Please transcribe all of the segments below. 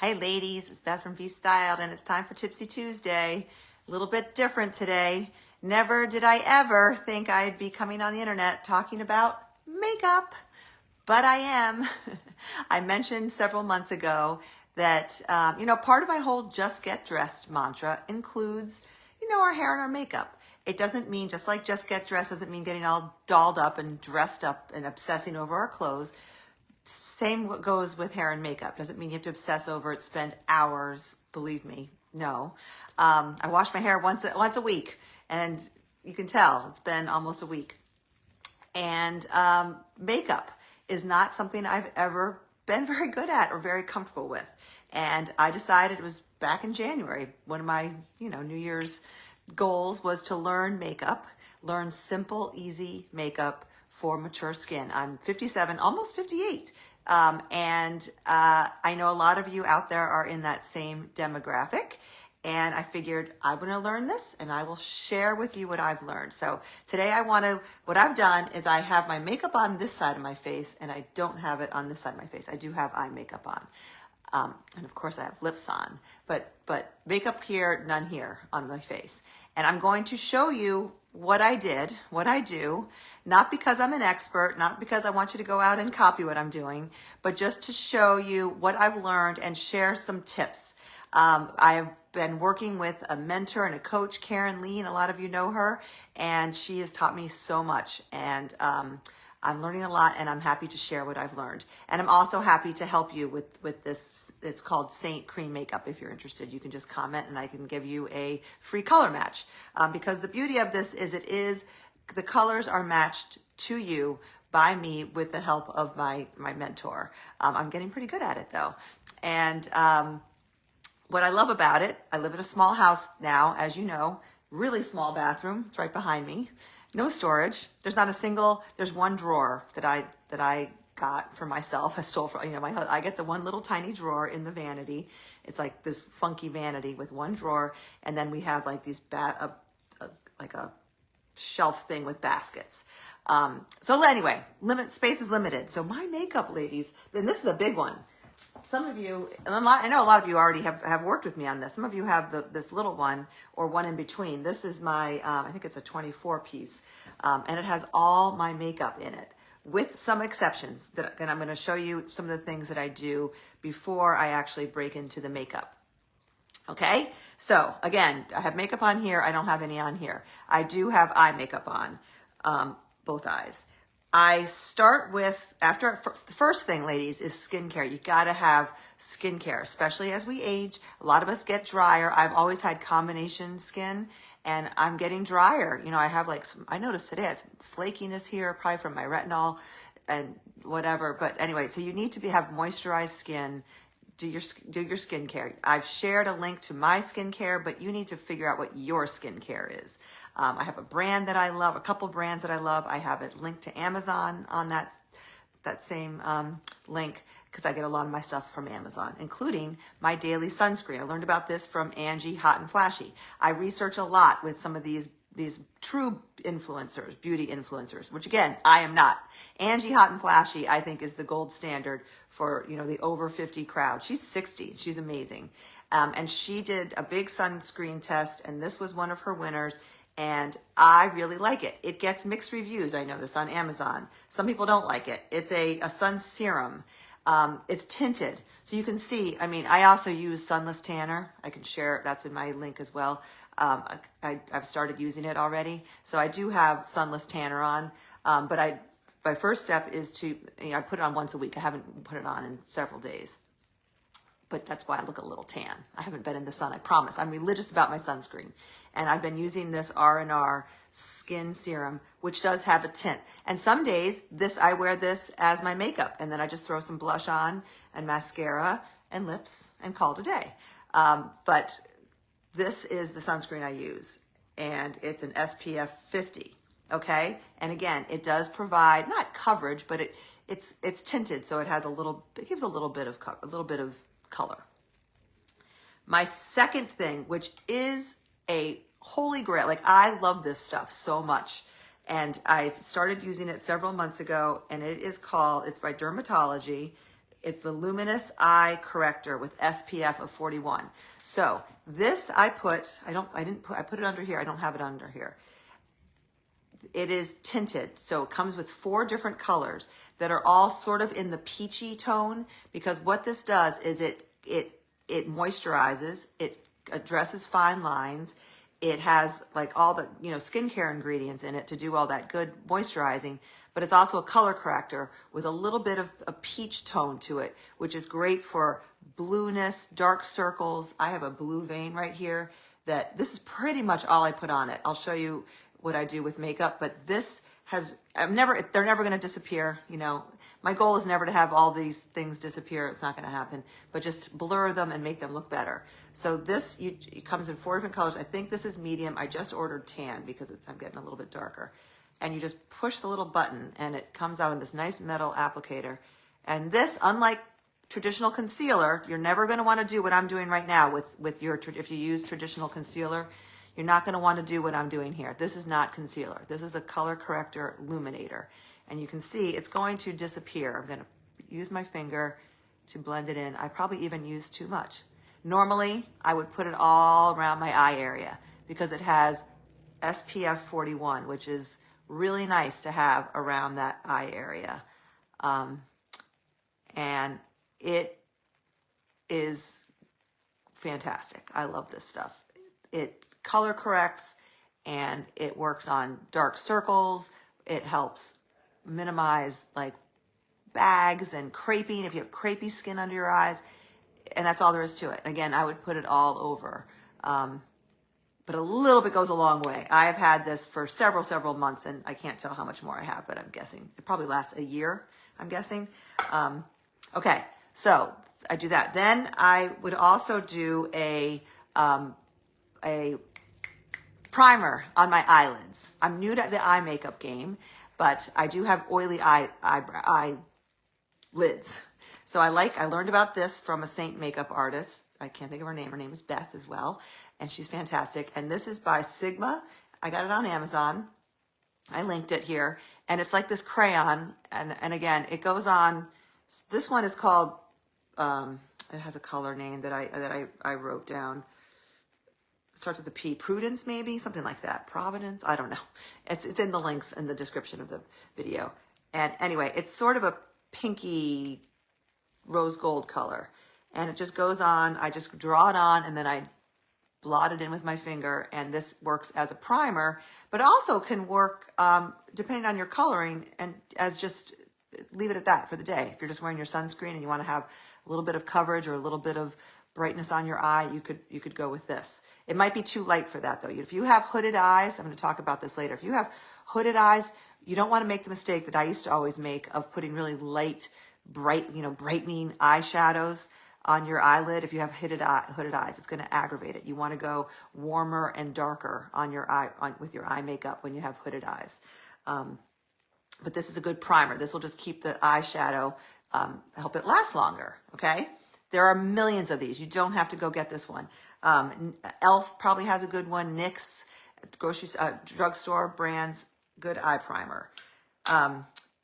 Hi ladies, it's Beth from Be Styled and it's time for Tipsy Tuesday. A little bit different today. Never did I ever think I'd be coming on the internet talking about makeup, but I am. I mentioned several months ago that, part of my whole just get dressed mantra includes, our hair and our makeup. It doesn't mean, just like just get dressed doesn't mean getting all dolled up and dressed up and obsessing over our clothes. Same goes with hair and makeup. Doesn't mean you have to obsess over it, spend hours. Believe me, no. I wash my hair once a week, and you can tell it's been almost a week. And makeup is not something I've ever been very good at or very comfortable with. And I decided, it was back in January, one of my New Year's goals was to learn makeup, learn simple, easy makeup for mature skin. I'm 57, almost 58. And I know a lot of you out there are in that same demographic. And I figured I'm going to learn this and I will share with you what I've learned. So today what I've done is I have my makeup on this side of my face and I don't have it on this side of my face. I do have eye makeup on. And of course I have lips on, but makeup here, none here on my face. And I'm going to show you what I do, not because I'm an expert, not because I want you to go out and copy what I'm doing, but just to show you what I've learned and share some tips. I've been working with a mentor and a coach, Karen Lee, and a lot of you know her, and she has taught me so much. And I'm learning a lot, and I'm happy to share what I've learned. And I'm also happy to help you with this. It's called Saint Cream Makeup. If you're interested, you can just comment, and I can give you a free color match. Because the beauty of this is the colors are matched to you by me with the help of my mentor. I'm getting pretty good at it, though. And what I love about it, I live in a small house now, as you know, really small bathroom. It's right behind me. No storage. There's one drawer that I got for myself. I stole from, I get the one little tiny drawer in the vanity. It's like this funky vanity with one drawer. And then we have like these, like a shelf thing with baskets. So anyway, space is limited. So my makeup, ladies, and this is a big one. Some of you, and I know a lot of you already have worked with me on this. Some of you have this little one or one in between. This is my, I think it's a 24 piece, and it has all my makeup in it, with some exceptions. And I'm going to show you some of the things that I do before I actually break into the makeup. Okay, so again, I have makeup on here. I don't have any on here. I do have eye makeup on, both eyes. I start with, the first thing, ladies, is skincare. You got to have skincare, especially as we age. A lot of us get drier. I've always had combination skin, and I'm getting drier. I have I noticed today it's flakiness here, probably from my retinol and whatever. But anyway, so you need to have moisturized skin. Do your skincare. I've shared a link to my skincare, but you need to figure out what your skincare is. I have a brand that I love, a couple brands that I love. I have it linked to Amazon on that same link, because I get a lot of my stuff from Amazon, including my daily sunscreen. I learned about this from Angie Hot and Flashy. I research a lot with some of these true influencers, beauty influencers, which again, I am not. Angie Hot and Flashy, I think, is the gold standard for, the over 50 crowd. She's 60. She's amazing. And she did a big sunscreen test, and this was one of her winners. And I really like it. It gets mixed reviews. I know this on Amazon. Some people don't like it. It's a sun serum. It's tinted. So you can see, I also use Sunless Tanner. I can share, that's in my link as well. I've started using it already. So I do have Sunless Tanner on. But my first step is to, I put it on once a week. I haven't put it on in several days. But that's why I look a little tan. I haven't been in the sun, I promise. I'm religious about my sunscreen. And I've been using this R&R skin serum, which does have a tint. And some days, I wear this as my makeup. And then I just throw some blush on and mascara and lips and call it a day. But this is the sunscreen I use. And it's an SPF 50, okay? And again, it does provide, not coverage, but it's tinted. So it gives a little bit of color. My second thing, which is a holy grail, I love this stuff so much, and I started using it several months ago, and it's by Dermatology. It's the Luminous Eye Corrector with SPF of 41. So this I put it under here. I don't have it under here. It is tinted, so it comes with 4 different colors that are all sort of in the peachy tone, because what this does is it moisturizes, it addresses fine lines, it has like all the skincare ingredients in it to do all that good moisturizing, but it's also a color corrector with a little bit of a peach tone to it, which is great for blueness, dark circles. I have a blue vein right here that this is pretty much all I put on it. I'll show you what I do with makeup, but this has, they're never going to disappear. My goal is never to have all these things disappear. It's not going to happen, but just blur them and make them look better. So this, it comes in 4 different colors. I think this is medium. I just ordered tan because I'm getting a little bit darker. And you just push the little button and it comes out in this nice metal applicator. And this, unlike traditional concealer, you're never going to want to do what I'm doing right now with your, if you use traditional concealer, you're not going to want to do what I'm doing here. This is not concealer. This is a color corrector illuminator. And you can see it's going to disappear. I'm going to use my finger to blend it in. I probably even use too much. Normally, I would put it all around my eye area because it has SPF 41, which is really nice to have around that eye area. And it is fantastic. I love this stuff. It color corrects and it works on dark circles. It helps minimize like bags and creping if you have crepey skin under your eyes, and that's all there is to it. Again, I would put it all over, but a little bit goes a long way. I have had this for several months, and I can't tell how much more I have, but I'm guessing it probably lasts a year, I'm guessing. Okay, so I do that. Then I would also do a primer on my eyelids. I'm new to the eye makeup game, but I do have oily eyelids. So I learned about this from a Saint makeup artist. I can't think of her name. Her name is Beth as well, and she's fantastic. And this is by Sigma. I got it on Amazon. I linked it here, and it's like this crayon. And again, it goes on. This one is called. It has a color name that I wrote down. Starts with a P, Prudence maybe, something like that. Providence, I don't know. It's in the links in the description of the video. And anyway, it's sort of a pinky rose gold color. And it just goes on, I just draw it on and then I blot it in with my finger, and this works as a primer, but also can work depending on your coloring, and as just leave it at that for the day. If you're just wearing your sunscreen and you want to have a little bit of coverage or a little bit of brightness on your eye, you could go with this. It might be too light for that though. If you have hooded eyes, I'm going to talk about this later. If you have hooded eyes, you don't want to make the mistake that I used to always make of putting really light, brightening eyeshadows on your eyelid. If you have hooded eyes, it's going to aggravate it. You want to go warmer and darker on your eye with your eye makeup when you have hooded eyes. But this is a good primer. This will just keep the eyeshadow, help it last longer. Okay. There are millions of these. You don't have to go get this one. Elf probably has a good one. NYX, grocery, drugstore brands, good eye primer.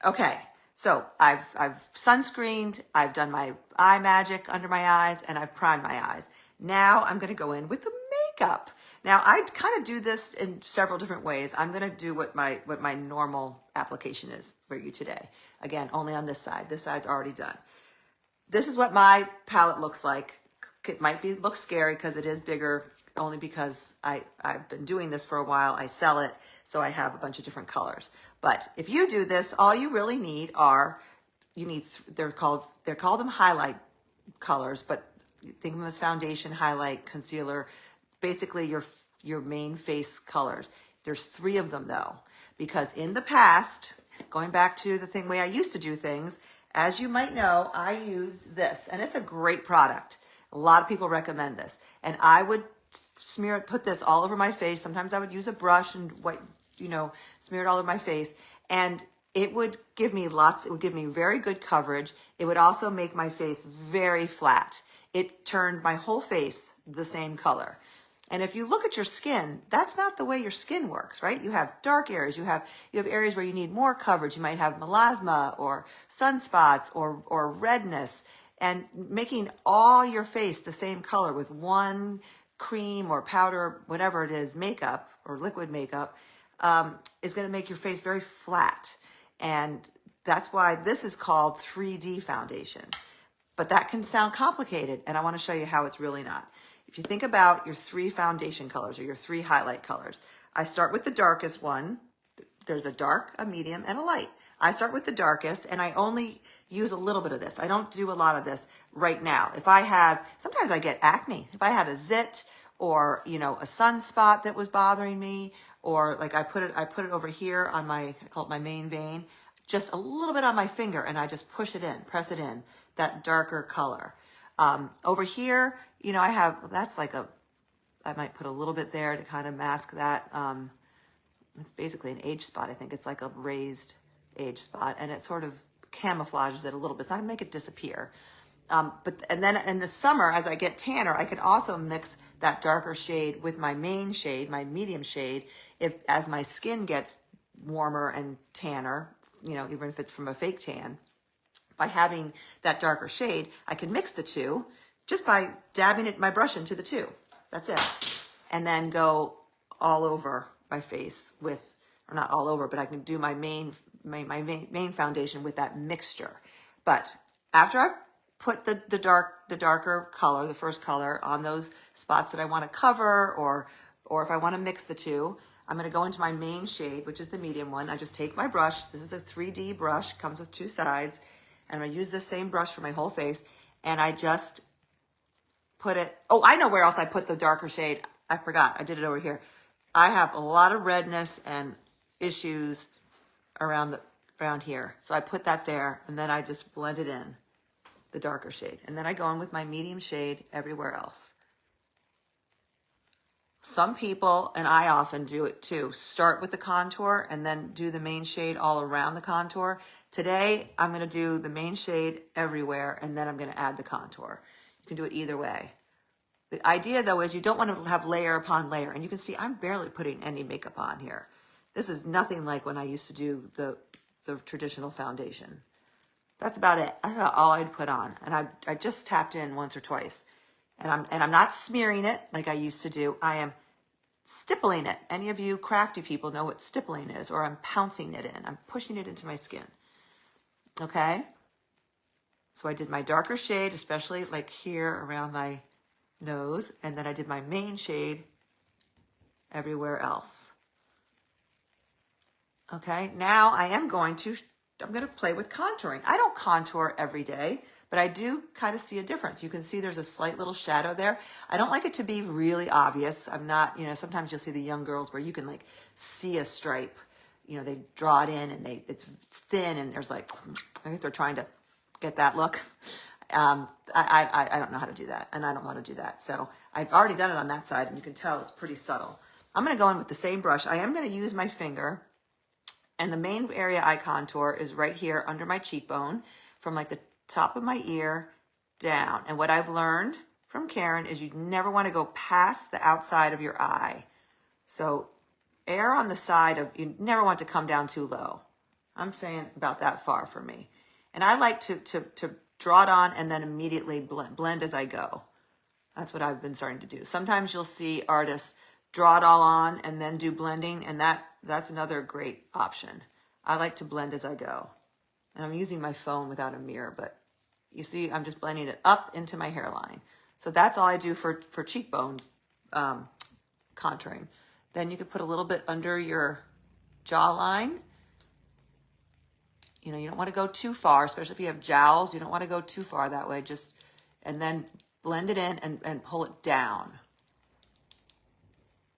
Okay, so I've sunscreened, I've done my eye magic under my eyes, and I've primed my eyes. Now I'm going to go in with the makeup. Now I kind of do this in several different ways. I'm going to do what my normal application is for you today. Again, only on this side. This side's already done. This is what my palette looks like. It might look scary because it is bigger, only because I've been doing this for a while. I sell it, so I have a bunch of different colors. But if you do this, all you really need they're called them highlight colors, but think of them as foundation, highlight, concealer, basically your main face colors. There's 3 of them though, because in the past, going back to the way I used to do things, as you might know, I used this, and it's a great product. A lot of people recommend this. And I would put this all over my face. Sometimes I would use a brush and smear it all over my face. And it would give me very good coverage. It would also make my face very flat. It turned my whole face the same color. And if you look at your skin, that's not the way your skin works, right? You have dark areas. You have areas where you need more coverage. You might have melasma or sunspots or redness. And making all your face the same color with one cream or powder, whatever it is, makeup or liquid makeup, is going to make your face very flat. And that's why this is called 3D foundation. But that can sound complicated, and I want to show you how it's really not. If you think about your 3 foundation colors or your 3 highlight colors, I start with the darkest one. There's a dark, a medium, and a light. I start with the darkest, and I only use a little bit of this. I don't do a lot of this right now. Sometimes I get acne. If I had a zit or, a sunspot that was bothering me, or like I put it over here on I call it my main vein, just a little bit on my finger, and I just push it in, press it in, that darker color. Over here, I might put a little bit there to kind of mask that. It's basically an age spot. I think it's like a raised age spot, and it sort of camouflages it a little bit. It's not gonna make it disappear. And then in the summer, as I get tanner, I can also mix that darker shade with my main shade, my medium shade, as my skin gets warmer and tanner, even if it's from a fake tan. By having that darker shade, I can mix the two just by dabbing my brush into the two. That's it. And then go all over my face or not all over, but I can do my main foundation with that mixture. But after I've put the darker color, the first color, on those spots that I want to cover, or if I want to mix the two, I'm going to go into my main shade, which is the medium one. I just take my brush. This is a 3D brush, comes with 2 sides. And I'm going to use the same brush for my whole face. And I just put it, I know where else I put the darker shade. I forgot, I did it over here. I have a lot of redness and issues around here. So I put that there, and then I just blend it in, the darker shade. And then I go in with my medium shade everywhere else. Some people, and I often do it too, start with the contour and then do the main shade all around the contour. Today, I'm going to do the main shade everywhere, and then I'm going to add the contour. You can do it either way. The idea, though, is you don't want to have layer upon layer. And you can see I'm barely putting any makeup on here. This is nothing like when I used to do the traditional foundation. That's about it. That's about all I'd put on. And I just tapped in once or twice. And I'm not smearing it like I used to do. I am stippling it. Any of you crafty people know what stippling is, or I'm pouncing it in. I'm pushing it into my skin. Okay? So I did my darker shade, especially like here around my nose, and then I did my main shade everywhere else. Okay? Now I'm going to play with contouring. I don't contour every day, but I do kind of see a difference. You can see there's a slight little shadow there. I don't like it to be really obvious. I'm not, sometimes you'll see the young girls where you can like see a stripe. They draw it in and it's thin, and there's like, I think they're trying to get that look. I don't know how to do that, and I don't want to do that. So I've already done it on that side, and you can tell it's pretty subtle. I'm going to go in with the same brush. I am going to use my finger, and the main area I contour is right here under my cheekbone, from like the top of my ear down. And what I've learned from Karen is you never want to go past the outside of your eye. So err on the side of, you never want to come down too low. I'm saying about that far for me. And I like to draw it on and then immediately blend as I go. That's what I've been starting to do. Sometimes you'll see artists draw it all on and then do blending, and that's another great option. I like to blend as I go. And I'm using my phone without a mirror, but you see I'm just blending it up into my hairline. So that's all I do for cheekbone contouring. Then you could put a little bit under your jawline. You don't want to go too far, especially if you have jowls. You don't want to go too far that way. And then blend it in and pull it down.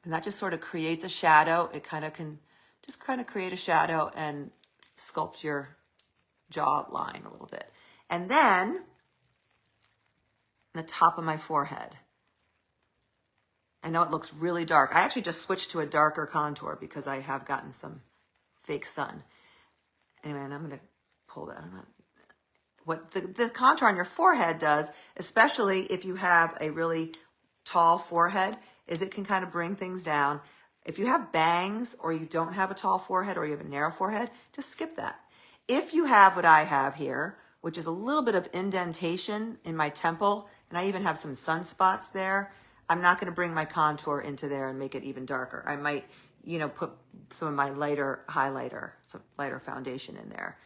And that just sort of creates a shadow. It kind of can just kind of create a shadow and sculpt your jawline a little bit. And then the top of my forehead. I know it looks really dark. I actually just switched to a darker contour because I have gotten some fake sun. Anyway, and I'm going to pull that. What the contour on your forehead does, especially if you have a really tall forehead, is it can kind of bring things down. If you have bangs or you don't have a tall forehead or you have a narrow forehead, just skip that. If you have what I have here, which is a little bit of indentation in my temple, and I even have some sunspots there, I'm not going to bring my contour into there and make it even darker. I might, you know, put some of my lighter highlighter, some lighter foundation in there.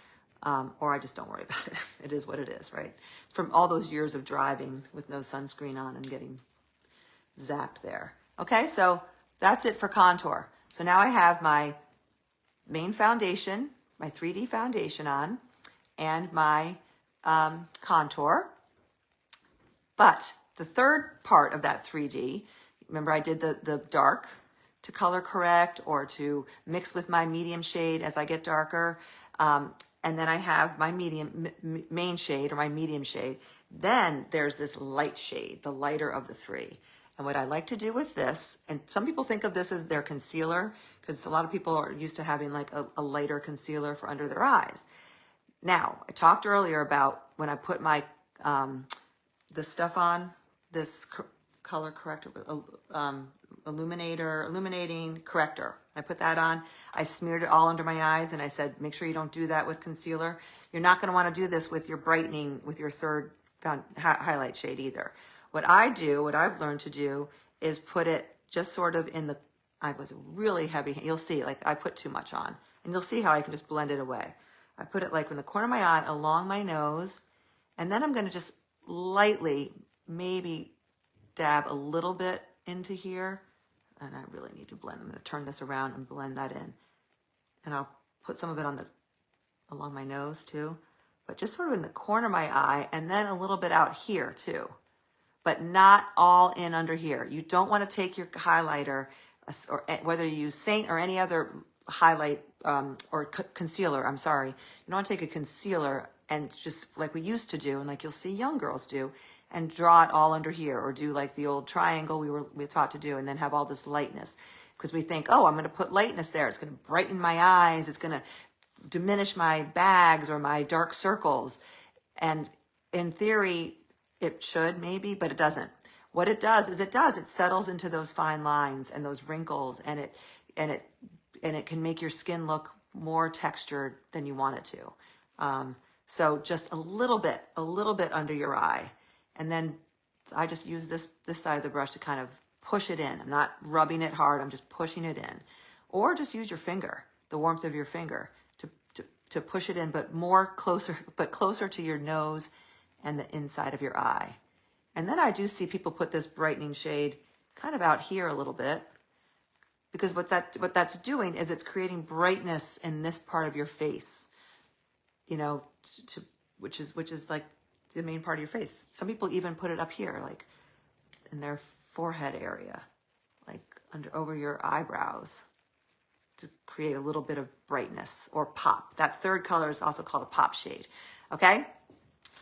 Or I just don't worry about it. It is what it is, right? It's from all those years of driving with no sunscreen on and getting zapped there. Okay, so that's it for contour. So now I have my main foundation, my 3D foundation on, and my contour. But the third part of that 3D, remember I did the dark to color correct or to mix with my medium shade as I get darker. And then I have my main shade or my medium shade. Then there's this light shade, the lighter of the three. And what I like to do with this, and some people think of this as their concealer, because a lot of people are used to having like a lighter concealer for under their eyes. Now, I talked earlier about when I put my, this stuff on, this color corrector, illuminating corrector. I put that on. I smeared it all under my eyes and I said, make sure you don't do that with concealer. You're not going to want to do this with your brightening, with your third highlight shade either. What I do, what I've learned to do is put it just sort of in the, I was really heavy. You'll see, like I put too much on and you'll see how I can just blend it away. I put it like in the corner of my eye along my nose. And then I'm going to just lightly, maybe dab a little bit into here. And I really need to blend. I'm going to turn this around and blend that in. And I'll put some of it on the along my nose too, but just sort of in the corner of my eye, and then a little bit out here too, but not all in under here. You don't want to take your highlighter, or whether you use Saint or any other highlight or concealer, I'm sorry. You don't want to take a concealer and just like we used to do, and like you'll see young girls do, and draw it all under here, or do like the old triangle we taught to do, and then have all this lightness. Because we think, oh, I'm going to put lightness there. It's going to brighten my eyes. It's going to diminish my bags or my dark circles. And in theory, it should maybe, but it doesn't. What it does is it settles into those fine lines and those wrinkles, and it can make your skin look more textured than you want it to. So just a little bit under your eye. And then I just use this side of the brush to kind of push it in. I'm not rubbing it hard. I'm just pushing it in. Or just use your finger, the warmth of your finger, to push it in, but closer to your nose and the inside of your eye. And then I do see people put this brightening shade kind of out here a little bit, because what that's doing is it's creating brightness in this part of your face, you know, which is like the main part of your face. Some people even put it up here, like in their forehead area, like over your eyebrows, to create a little bit of brightness or pop. That third color is also called a pop shade. Okay,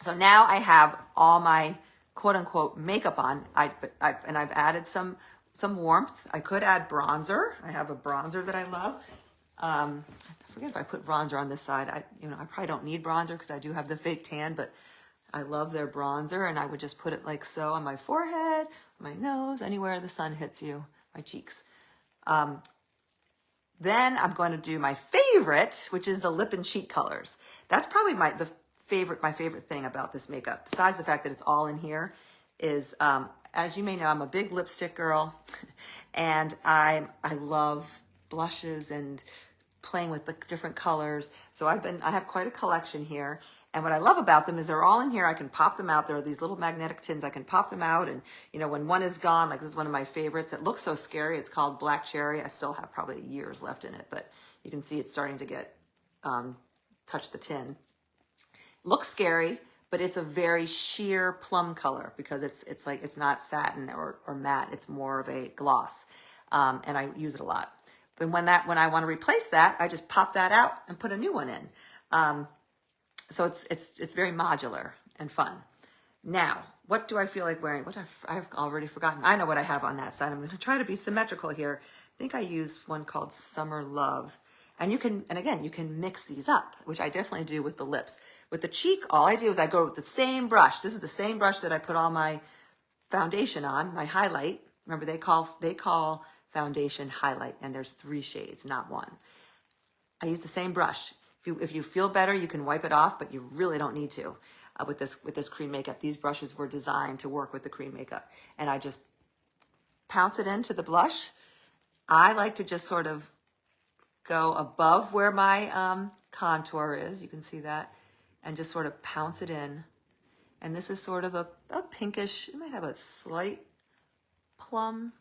so now I have all my quote unquote makeup on. And I've added some warmth. I could add bronzer. I have a bronzer that I love. I forget if I put bronzer on this side. I probably don't need bronzer because I do have the fake tan, but I love their bronzer, and I would just put it like so on my forehead, my nose, anywhere the sun hits you, my cheeks. Then I'm going to do my favorite, which is the lip and cheek colors. That's probably my favorite thing about this makeup, besides the fact that it's all in here, is as you may know, I'm a big lipstick girl, and I love blushes and playing with the different colors. So I have quite a collection here. And what I love about them is they're all in here. I can pop them out. There are these little magnetic tins. I can pop them out. And, you know, when one is gone, like this is one of my favorites. It looks so scary. It's called Black Cherry. I still have probably years left in it, but you can see it's starting to get, touch the tin. Looks scary, but it's a very sheer plum color because it's like, it's not satin or matte. It's more of a gloss. And I use it a lot. But when I want to replace that, I just pop that out and put a new one in. So it's very modular and fun. Now, what do I feel like wearing? I've already forgotten. I know what I have on that side. I'm going to try to be symmetrical here. I think I use one called Summer Love. And you can mix these up, which I definitely do with the lips. With the cheek, all I do is I go with the same brush. This is the same brush that I put all my foundation on, my highlight, Remember, they call foundation highlight, and there's 3 shades, not 1. I use the same brush. If you feel better, you can wipe it off, but you really don't need to with this cream makeup. These brushes were designed to work with the cream makeup, and I just pounce it into the blush. I like to just sort of go above where my contour is. You can see that, and just sort of pounce it in. And this is sort of a pinkish. It might have a slight plum,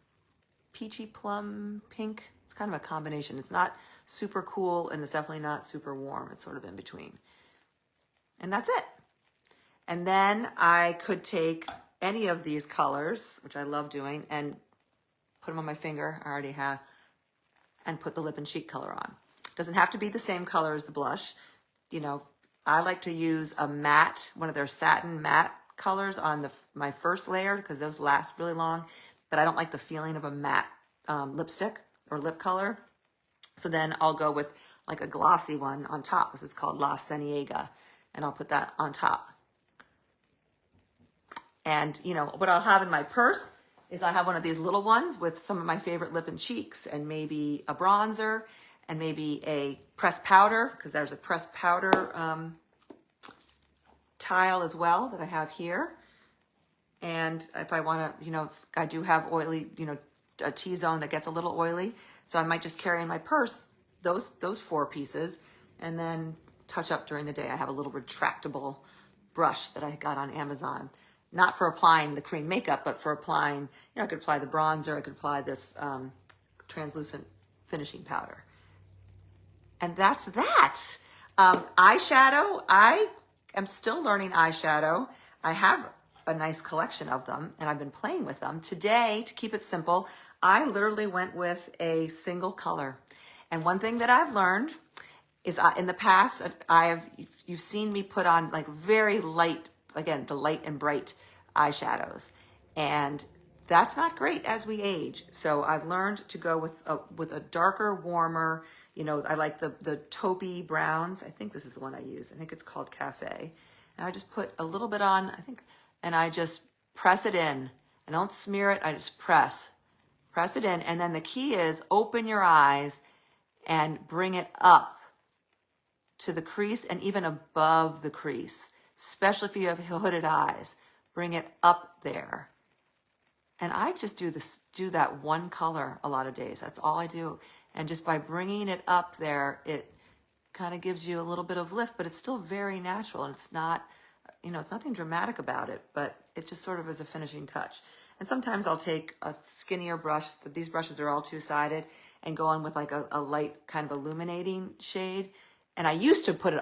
peachy plum pink. It's kind of a combination. It's not super cool, and it's definitely not super warm. It's sort of in between. And that's it. And then I could take any of these colors, which I love doing, and put them on my finger. I already have, and put the lip and cheek color on. Doesn't have to be the same color as the blush. You know, I like to use a matte, one of their satin matte colors on my first layer because those last really long, but I don't like the feeling of a matte lipstick or lip color. So then I'll go with like a glossy one on top. This is called La Cienega, and I'll put that on top. And you know, what I'll have in my purse is I have one of these little ones with some of my favorite lip and cheeks, and maybe a bronzer, and maybe a pressed powder, because there's a pressed powder tile as well that I have here. And if I want to, you know, if I do have oily, you know, a T-zone that gets a little oily, so I might just carry in my purse those 4 pieces, and then touch up during the day. I have a little retractable brush that I got on Amazon. Not for applying the cream makeup, but for applying, you know, I could apply the bronzer, I could apply this translucent finishing powder. And that's that. Eyeshadow, I am still learning eyeshadow. I have a nice collection of them, and I've been playing with them. Today, to keep it simple, I literally went with a single color. And one thing that I've learned is in the past, you've seen me put on like very light, again, the light and bright eyeshadows, and that's not great as we age. So I've learned to go with a darker, warmer, you know, I like the taupey browns. I think this is the one I use. I think it's called Cafe. And I just put a little bit on, I think, and I just press it in. I don't smear it, I just press it in. And then the key is open your eyes and bring it up to the crease and even above the crease. Especially if you have hooded eyes, bring it up there. And I just do that one color a lot of days. That's all I do. And just by bringing it up there, it kind of gives you a little bit of lift, but it's still very natural. And it's not, you know, it's nothing dramatic about it, but it just sort of is a finishing touch. And sometimes I'll take a skinnier brush. These brushes are all 2-sided, and go in with like a light kind of illuminating shade. And I used to put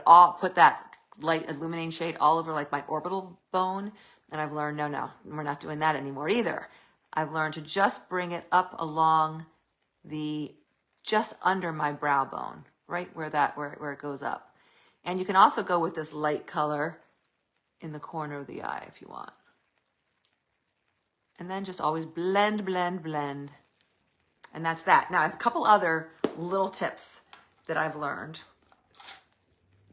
that light illuminating shade all over like my orbital bone, and I've learned no, we're not doing that anymore either. I've learned to just bring it up along just under my brow bone, right where it goes up. And you can also go with this light color in the corner of the eye if you want. And then just always blend, blend, blend. And that's that. Now I have a couple other little tips that I've learned,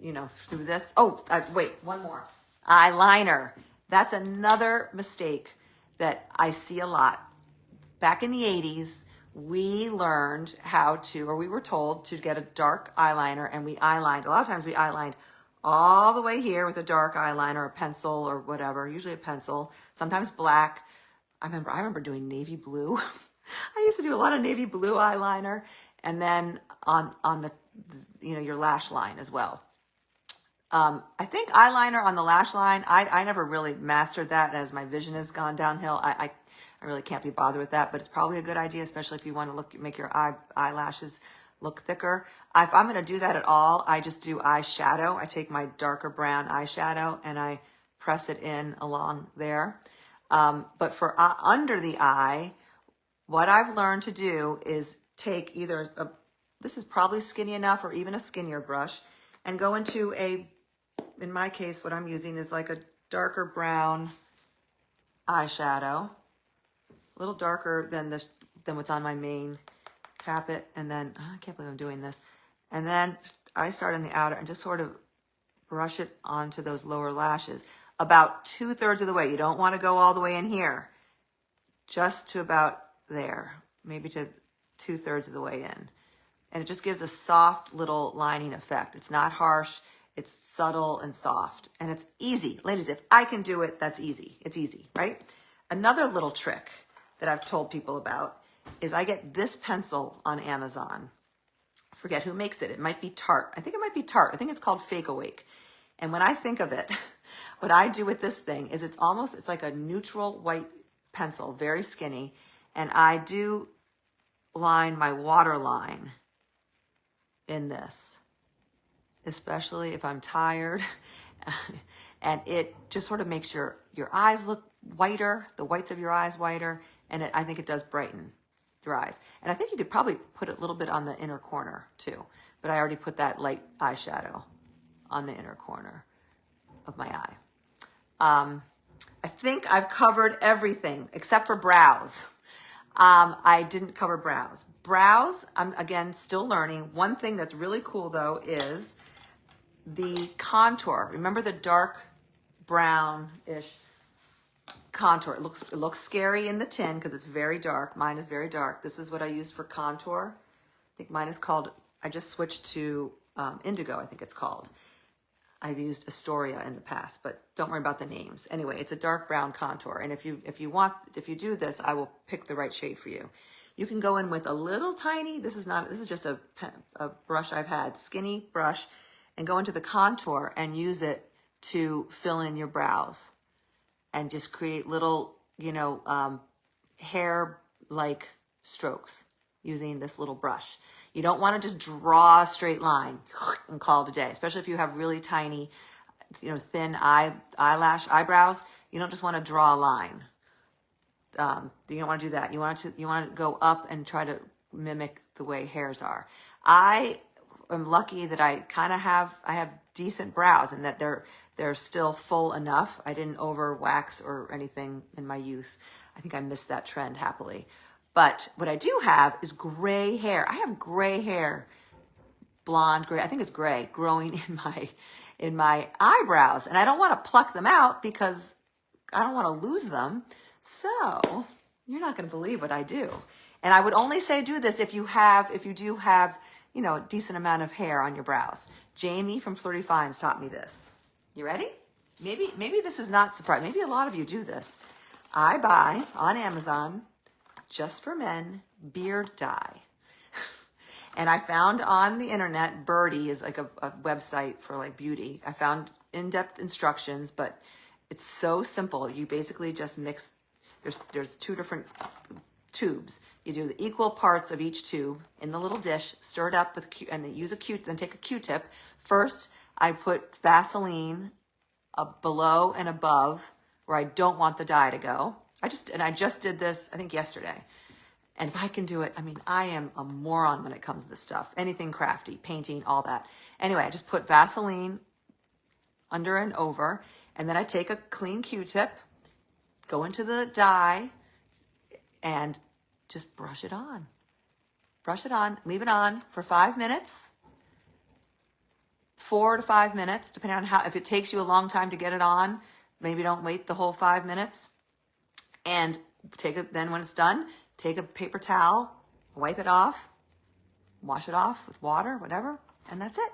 you know, through this. Oh, wait, one more. Eyeliner. That's another mistake that I see a lot. Back in the 80s, we learned we were told to get a dark eyeliner, and we eyelined. A lot of times we eyelined all the way here with a dark eyeliner, a pencil or whatever, usually a pencil, sometimes black. I remember doing navy blue. I used to do a lot of navy blue eyeliner, and then on the you know, your lash line as well. I think eyeliner on the lash line, I never really mastered that as my vision has gone downhill. I really can't be bothered with that, but it's probably a good idea, especially if you want to make your eyelashes look thicker. If I'm going to do that at all, I just do eyeshadow. I take my darker brown eyeshadow and I press it in along there. But for under the eye, what I've learned to do is take either this is probably skinny enough or even a skinnier brush, and go into in my case, what I'm using is like a darker brown eyeshadow, a little darker than what's on my main. Tap it, and then, I can't believe I'm doing this. And then I start on the outer and just sort of brush it onto those lower lashes. About 2/3 of the way. You don't want to go all the way in here. Just to about there, maybe to 2/3 of the way in. And it just gives a soft little lining effect. It's not harsh. It's subtle and soft. And it's easy. Ladies, if I can do it, that's easy. It's easy, right? Another little trick that I've told people about is I get this pencil on Amazon. I forget who makes it. It might be Tarte. I think it might be Tarte. I think it's called Fake Awake. And when I think of it, what I do with this thing is it's like a neutral white pencil, very skinny. And I do line my waterline in this, especially if I'm tired. And it just sort of makes your eyes look whiter, the whites of your eyes whiter, and I think it does brighten your eyes. And I think you could probably put a little bit on the inner corner too, but I already put that light eyeshadow on the inner corner of my eye. I think I've covered everything except for brows. I didn't cover brows. Brows, I'm again still learning. One thing that's really cool though is the contour. Remember the dark brown-ish contour? It looks scary in the tin because it's very dark. Mine is very dark. This is what I use for contour. I think mine is called, I just switched to indigo, I think it's called. I've used Astoria in the past, but don't worry about the names. Anyway, it's a dark brown contour. And if you do this, I will pick the right shade for you. You can go in with a little tiny, this is just a brush I've had, skinny brush, and go into the contour and use it to fill in your brows and just create little, hair-like strokes using this little brush. You don't want to just draw a straight line and call it a day, especially if you have really tiny, thin eyebrows. You don't just want to draw a line. You don't want to do that. You want to go up and try to mimic the way hairs are. I am lucky that I have decent brows and that they're still full enough. I didn't over wax or anything in my youth. I think I missed that trend happily. But what I do have is gray hair. I have gray hair, blonde, gray, I think it's gray, growing in my eyebrows. And I don't want to pluck them out because I don't want to lose them. So you're not going to believe what I do. And I would only say do this if you do have, a decent amount of hair on your brows. Jamie from Flirty Finds taught me this. You ready? Maybe this is not surprising. Maybe a lot of you do this. I buy on Amazon, just for men, beard dye. And I found on the internet, Birdie is like a website for like beauty. I found in-depth instructions, but it's so simple. You basically just mix, there's 2 different tubes. You do the equal parts of each tube in the little dish, stir it up and then then take a Q-tip. First, I put Vaseline below and above where I don't want the dye to go. I just did this, I think yesterday. And if I can do it, I am a moron when it comes to this stuff. Anything crafty, painting, all that. Anyway, I just put Vaseline under and over, and then I take a clean Q-tip, go into the dye, and just brush it on. Brush it on, leave it on for 5 minutes, 4 to 5 minutes, depending on if it takes you a long time to get it on, maybe don't wait the whole 5 minutes. And then when it's done, take a paper towel, wipe it off, wash it off with water, whatever, and that's it.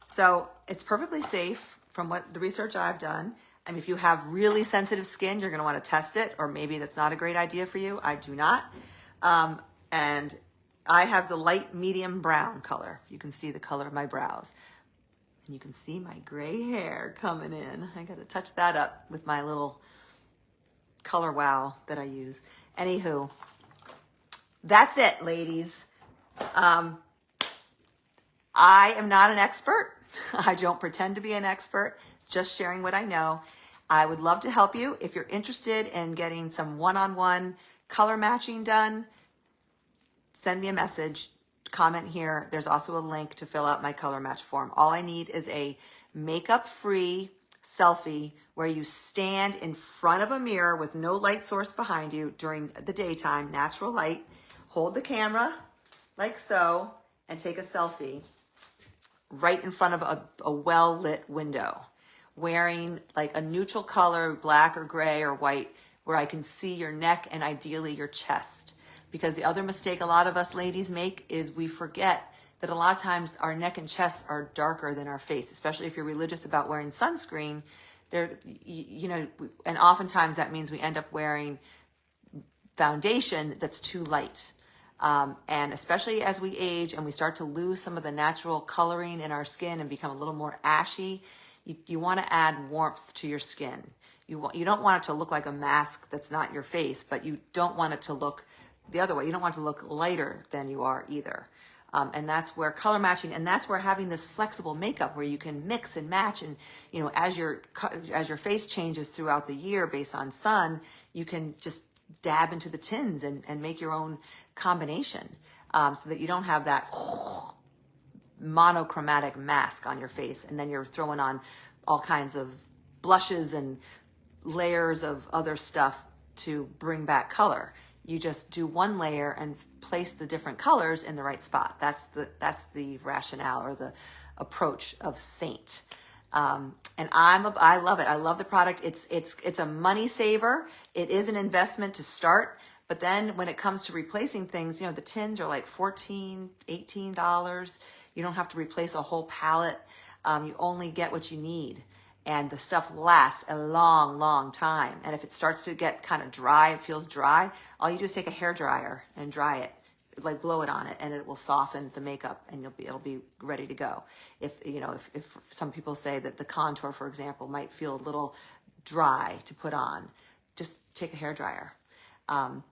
So it's perfectly safe from what the research I've done. If you have really sensitive skin, you're going to want to test it, or maybe that's not a great idea for you. I do not. And I have the light medium brown color. You can see the color of my brows. And you can see my gray hair coming in. I got to touch that up with my little Color Wow that I use. Anywho, that's it, ladies. I am not an expert. I don't pretend to be an expert, just sharing what I know. I would love to help you. If you're interested in getting some one-on-one color matching done, send me a message, comment here. There's also a link to fill out my color match form. All I need is a makeup-free selfie where you stand in front of a mirror with no light source behind you during the daytime, natural light. Hold the camera like so and take a selfie right in front of a well-lit window, wearing like a neutral color, black or gray or white, where I can see your neck and ideally your chest. Because the other mistake a lot of us ladies make is we forget that a lot of times our neck and chest are darker than our face, especially if you're religious about wearing sunscreen. And oftentimes that means we end up wearing foundation that's too light. And especially as we age and we start to lose some of the natural coloring in our skin and become a little more ashy, you want to add warmth to your skin. You don't want it to look like a mask that's not your face, but you don't want it to look the other way. You don't want it to look lighter than you are either. And that's where color matching, and that's where having this flexible makeup where you can mix and match, and as your face changes throughout the year based on sun, you can just dab into the tins and make your own combination, so that you don't have that monochromatic mask on your face, and then you're throwing on all kinds of blushes and layers of other stuff to bring back color. You just do one layer and place the different colors in the right spot. That's the rationale or the approach of Saint. And I love it. I love the product. It's a money saver. It is an investment to start, but then when it comes to replacing things, the tins are like $14, $18. You don't have to replace a whole palette. You only get what you need. And the stuff lasts a long, long time. And if it starts to get kind of dry, it feels dry, all you do is take a hair dryer and dry it, like blow it on it, and it will soften the makeup, and it'll be ready to go. If some people say that the contour, for example, might feel a little dry to put on, just take a hair dryer. And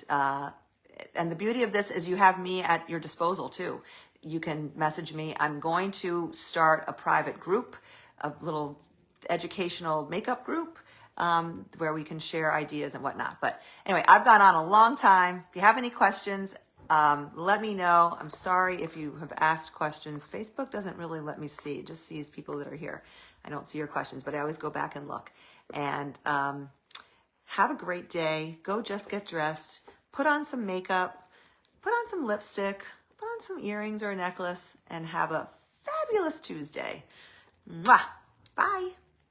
the beauty of this is you have me at your disposal too. You can message me. I'm going to start a private group, a little educational makeup group, where we can share ideas and whatnot. But anyway, I've gone on a long time. If you have any questions, let me know. I'm sorry if you have asked questions. Facebook doesn't really let me see. It just sees people that are here. I don't see your questions, but I always go back and look. And have a great day. Go just get dressed. Put on some makeup. Put on some lipstick. Put on some earrings or a necklace, and have a fabulous Tuesday. Mwah! Bye.